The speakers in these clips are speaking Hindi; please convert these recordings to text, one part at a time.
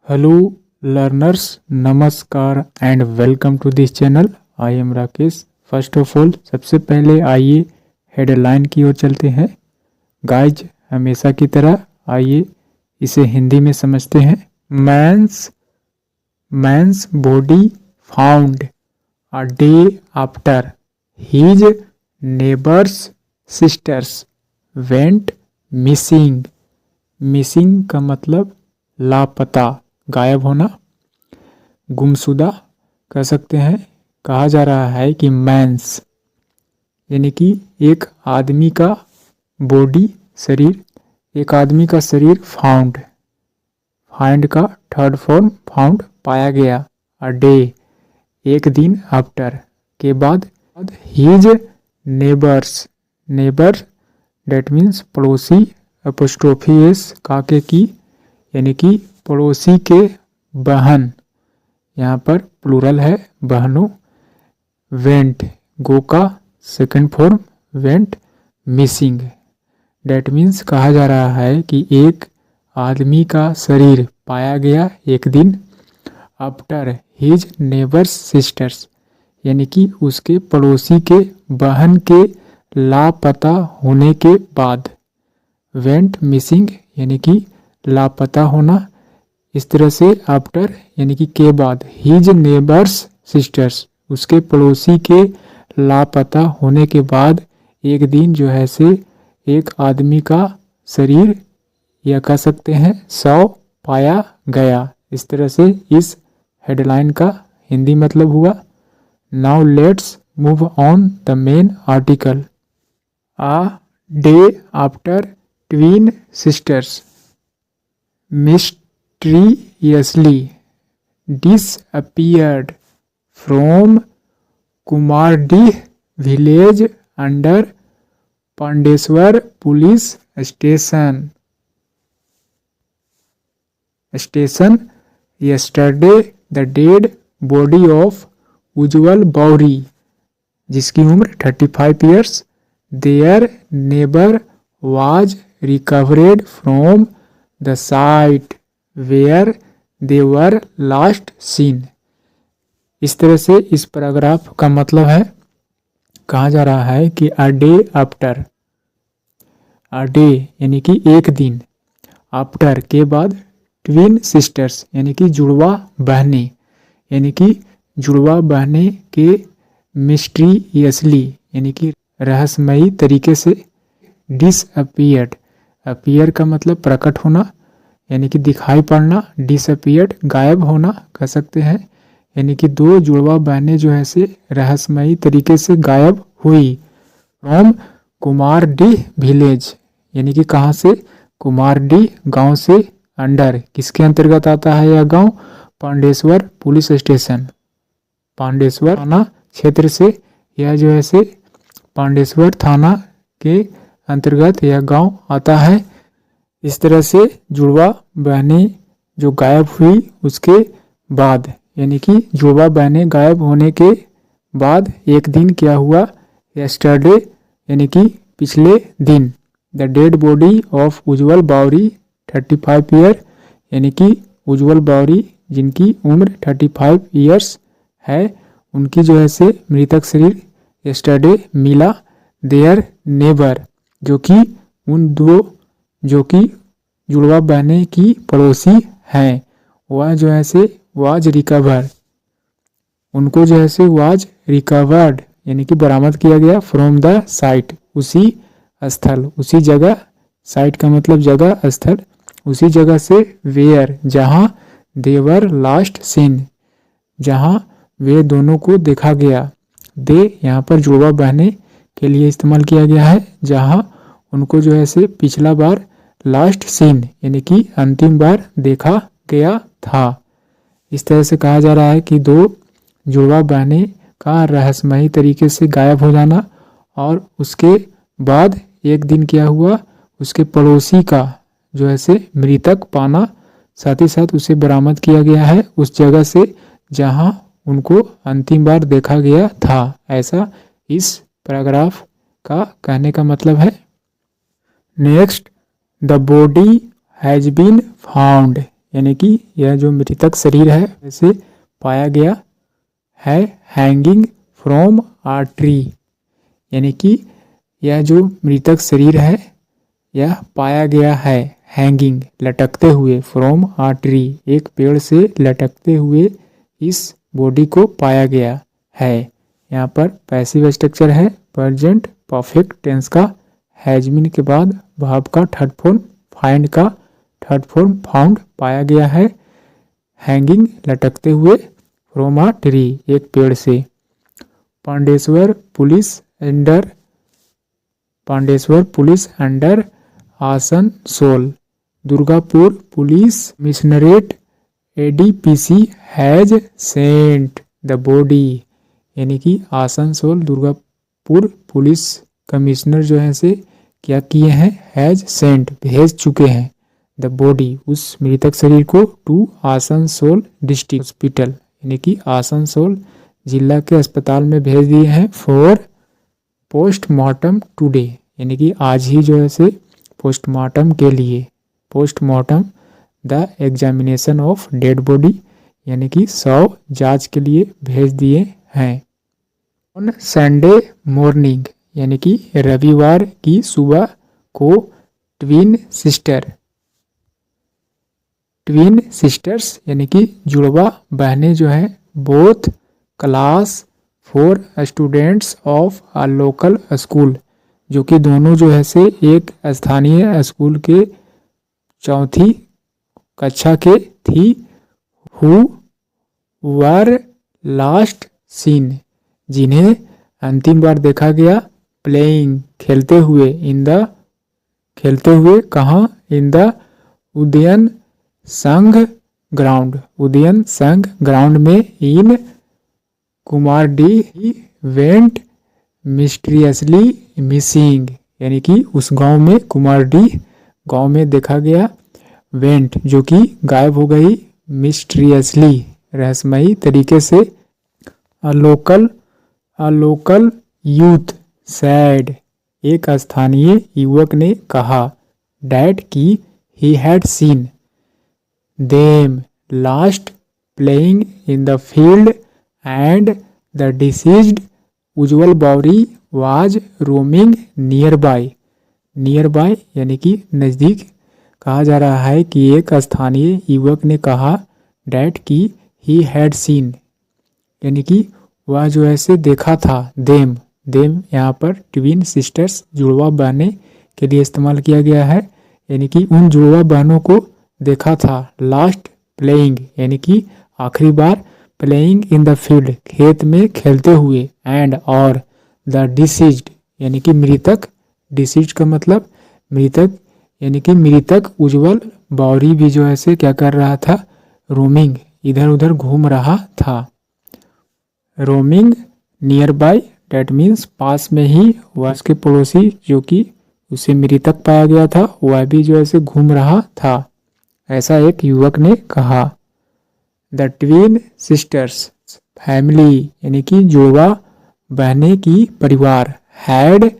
Hello learners, Namaskar and welcome to this channel. I am Rakesh. First of all सबसे पहले आइए हेडलाइन की ओर चलते हैं। गाइज हमेशा की तरह आइए इसे हिंदी में समझते हैं। Man's body found a day after his neighbour's sisters went missing. Missing का मतलब लापता, गायब होना, गुमशुदा कह सकते हैं। कहा जा रहा है कि मैंस यानी कि एक आदमी का बॉडी, शरीर, एक आदमी का शरीर फाइंड का थर्ड फॉर्म फाउंड, पाया गया। अ डे एक दिन, आफ्टर के बाद, हीज नेबर डेट मीन्स पड़ोसी, एपोस्ट्रोफी एस काके की यानी कि पड़ोसी के बहन, यहाँ पर प्लूरल है बहनों। वेंट गो का second form went missing that means कहा जा रहा है कि एक आदमी का शरीर पाया गया एक दिन, आफ्टर हिज नेबर्स सिस्टर्स यानी कि उसके पड़ोसी के बहन के लापता होने के बाद। वेंट मिसिंग यानी कि लापता होना। इस तरह से आफ्टर यानी कि के बाद, हिज नेबर्स सिस्टर्स उसके पड़ोसी के लापता होने के बाद एक दिन जो है से एक आदमी का शरीर या कह सकते हैं शव पाया गया। इस तरह से इस हेडलाइन का हिंदी मतलब हुआ। Now let's move on the main article. A day after twin sisters mysteriously disappeared from Kumardih village under Pandeswar police station yesterday. The dead body of Ujjwal Bauri, जिसकी उम्र 35 years, their neighbor was recovered from the site where they were last seen. इस तरह से इस पैराग्राफ का मतलब है, कहा जा रहा है कि अ डे आफ्टर, अ डे यानी कि एक दिन, आफ्टर के बाद, ट्विन सिस्टर्स यानी कि जुड़वा बहनें, यानी कि जुड़वा बहनें के मिस्टीरियसली यानी कि रहस्यमयी तरीके से, डिसअपीयर्ड, अपीयर का मतलब प्रकट होना यानी कि दिखाई पड़ना, डिसअपीयर्ड गायब होना कह सकते हैं। यानी कि दो जुड़वा बहनें जो है से रहस्यमयी तरीके से गायब हुई। फ्रॉम कुमारडीह विलेज यानी कि कहाँ से, कुमारडीह गांव से, अंडर किसके अंतर्गत आता है यह गांव, पांडेश्वर पुलिस स्टेशन, पांडेश्वर थाना क्षेत्र से, यह जो है से पांडेश्वर थाना के अंतर्गत यह गांव आता है। इस तरह से जुड़वा बहनें जो गायब हुई उसके बाद, यानी कि जुड़वा बहनें गायब होने के बाद एक दिन क्या हुआ, यस्टरडे यानी कि पिछले दिन, the dead body of Ujjwal Bawri 35 year यानी कि उज्जवल बावरी जिनकी उम्र 35 ईयर्स है, उनकी जो है से मृतक शरीर यस्टरडे मिला। देयर नेबर जो कि उन दो जो कि जुड़वा बहनें की पड़ोसी हैं, वह जो है से वाज रिकवर, उनको जो है से वाज रिकवर्ड यानी कि बरामद किया गया, फ्रॉम द साइट उसी स्थल, उसी जगह, साइट का मतलब जगह, स्थल, उसी जगह से, वेयर जहां, देवर लास्ट सीन जहां वे दोनों को देखा गया। दे यहाँ पर जुड़वा बहनें के लिए इस्तेमाल किया गया है, जहां उनको जो है से पिछला बार लास्ट सीन यानी कि अंतिम बार देखा गया था। इस तरह से कहा जा रहा है कि दो जुड़वा बहनें का रहस्यमयी तरीके से गायब हो जाना और उसके बाद एक दिन क्या हुआ, उसके पड़ोसी का जो है से मृतक पाना, साथ ही साथ उसे बरामद किया गया है उस जगह से जहां उनको अंतिम बार देखा गया था। ऐसा इस पैराग्राफ का कहने का मतलब है। Next, the body has been found यानी कि यह जो मृतक शरीर है वैसे पाया गया है हैंगिंग फ्रॉम आ ट्री, यानी कि यह जो मृतक शरीर है यह पाया गया है हैंगिंग लटकते हुए फ्रॉम आ ट्री, एक पेड़ से लटकते हुए इस बॉडी को पाया गया है। यहाँ पर पैसिव स्ट्रक्चर है, प्रेजेंट परफेक्ट टेंस का हैजमीन के बाद वर्ब का थर्ड फॉर्म, फाइंड का थर्ड फॉर्म फाउंड, पाया गया है हैंगिंग लटकते हुए फ्रॉम आ ट्री, एक पेड़ से। Pandeshwar police under Asansol, Durgapur police commissionerate ADPC has sent the body, यानी कि आसनसोल दुर्गापुर पुलिस कमिश्नर जो है से क्या किए हैं, हैज सेंट भेज चुके हैं, द बॉडी उस मृतक शरीर को, टू आसनसोल डिस्ट्रिक्ट हॉस्पिटल, यानी कि आसनसोल जिला के अस्पताल में भेज दिए हैं, फॉर पोस्टमार्टम टुडे, यानी कि आज ही जो है से पोस्टमार्टम के लिए, postmortem the examination of dead body, यानी कि शव जांच के लिए भेज दिए हैं। ऑन संडे मॉर्निंग, यानी कि रविवार की सुबह को ट्विन सिस्टर्स यानी कि जुड़वा बहनें जो है, both class 4 students of a local school, जो कि दोनों जो है से एक स्थानीय स्कूल के चौथी कक्षा के थी, हु वर लास्ट सीन, जिन्हें अंतिम बार देखा गया, प्लेइंग खेलते हुए, कहाँ, इन द उदयन संघ ग्राउंड में, इन कुमारडी वेंट मिस्टीरियसली मिसिंग, यानी कि उस गांव में, कुमारडी गांव में देखा गया, वेंट जो कि गायब हो गई, मिस्टीरियसली रहस्यमयी तरीके से, अ लोकल यूथ सैड, एक स्थानीय युवक ने कहा, डैट की he had seen them last playing in the field and the deceased Ujjwal Bawri was roaming near by, यानी कि नज़दीक, कहा जा रहा है कि एक स्थानीय युवक ने कहा, डैट की ही हैड सीन, यानी कि वह जो ऐसे देखा था, देम यहाँ पर ट्विन सिस्टर्स जुड़वा बहनें के लिए इस्तेमाल किया गया है, यानी कि उन जुड़वा बहनों को देखा था, लास्ट प्लेइंग यानी कि आखिरी बार, प्लेइंग इन द फील्ड खेत में खेलते हुए, एंड और द डिसीज्ड यानी कि मृतक, डिसीज्ड का मतलब मृतक, यानी कि मृतक उज्जवल बावरी भी जो ऐसे क्या कर रहा था, रोमिंग इधर उधर घूम रहा था, roaming near by that means पास में ही, वह उसके पड़ोसी जो कि उसे मृतक पाया गया था वह भी जो ऐसे घूम रहा था, ऐसा एक युवक ने कहा। द ट्विन सिस्टर्स फैमिली यानी कि जुड़वा बहने की परिवार, had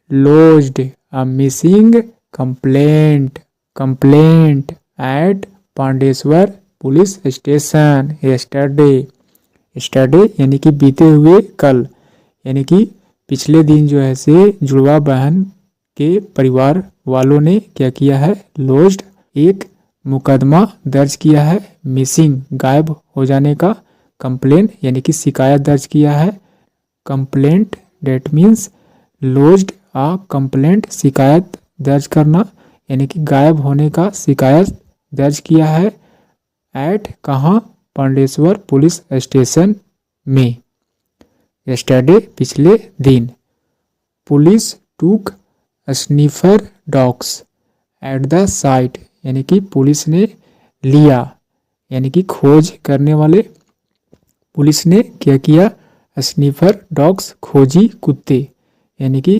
lodged a missing complaint at Pandeshwar police station yesterday यानी कि बीते हुए कल, यानी कि पिछले दिन जो है से जुड़वा बहन के परिवार वालों ने क्या किया है, लॉज्ड एक मुकदमा दर्ज किया है, मिसिंग गायब हो जाने का, कंप्लेन यानी कि शिकायत दर्ज किया है, complaint that means lodged a complaint शिकायत दर्ज करना यानी कि गायब होने का शिकायत दर्ज किया है, एट कहाँ, पांडेश्वर पुलिस स्टेशन में, यस्टरडे पिछले दिन। पुलिस टूक sniffer dogs at the site यानी कि पुलिस ने लिया यानी कि खोज करने वाले, पुलिस ने क्या किया, स्नीफर डॉग्स खोजी कुत्ते यानी कि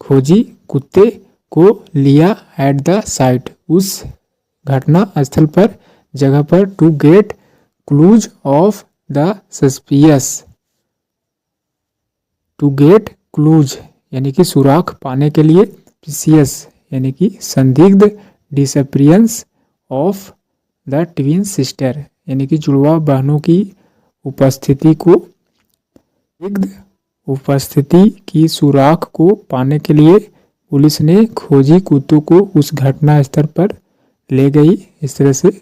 खोजी कुत्ते को लिया, एट द साइट उस घटना स्थल पर, जगह पर, to get clues of the suspicious, to get clues यानी कि सुराख पाने के लिए, पिसियस यानी कि संदिग्ध, disappearance of the twin sister यानी कि जुड़वा बहनों की उपस्थिति की सुराख को पाने के लिए पुलिस ने खोजी कुत्तों को उस घटना स्थल पर ले गई। इस तरह से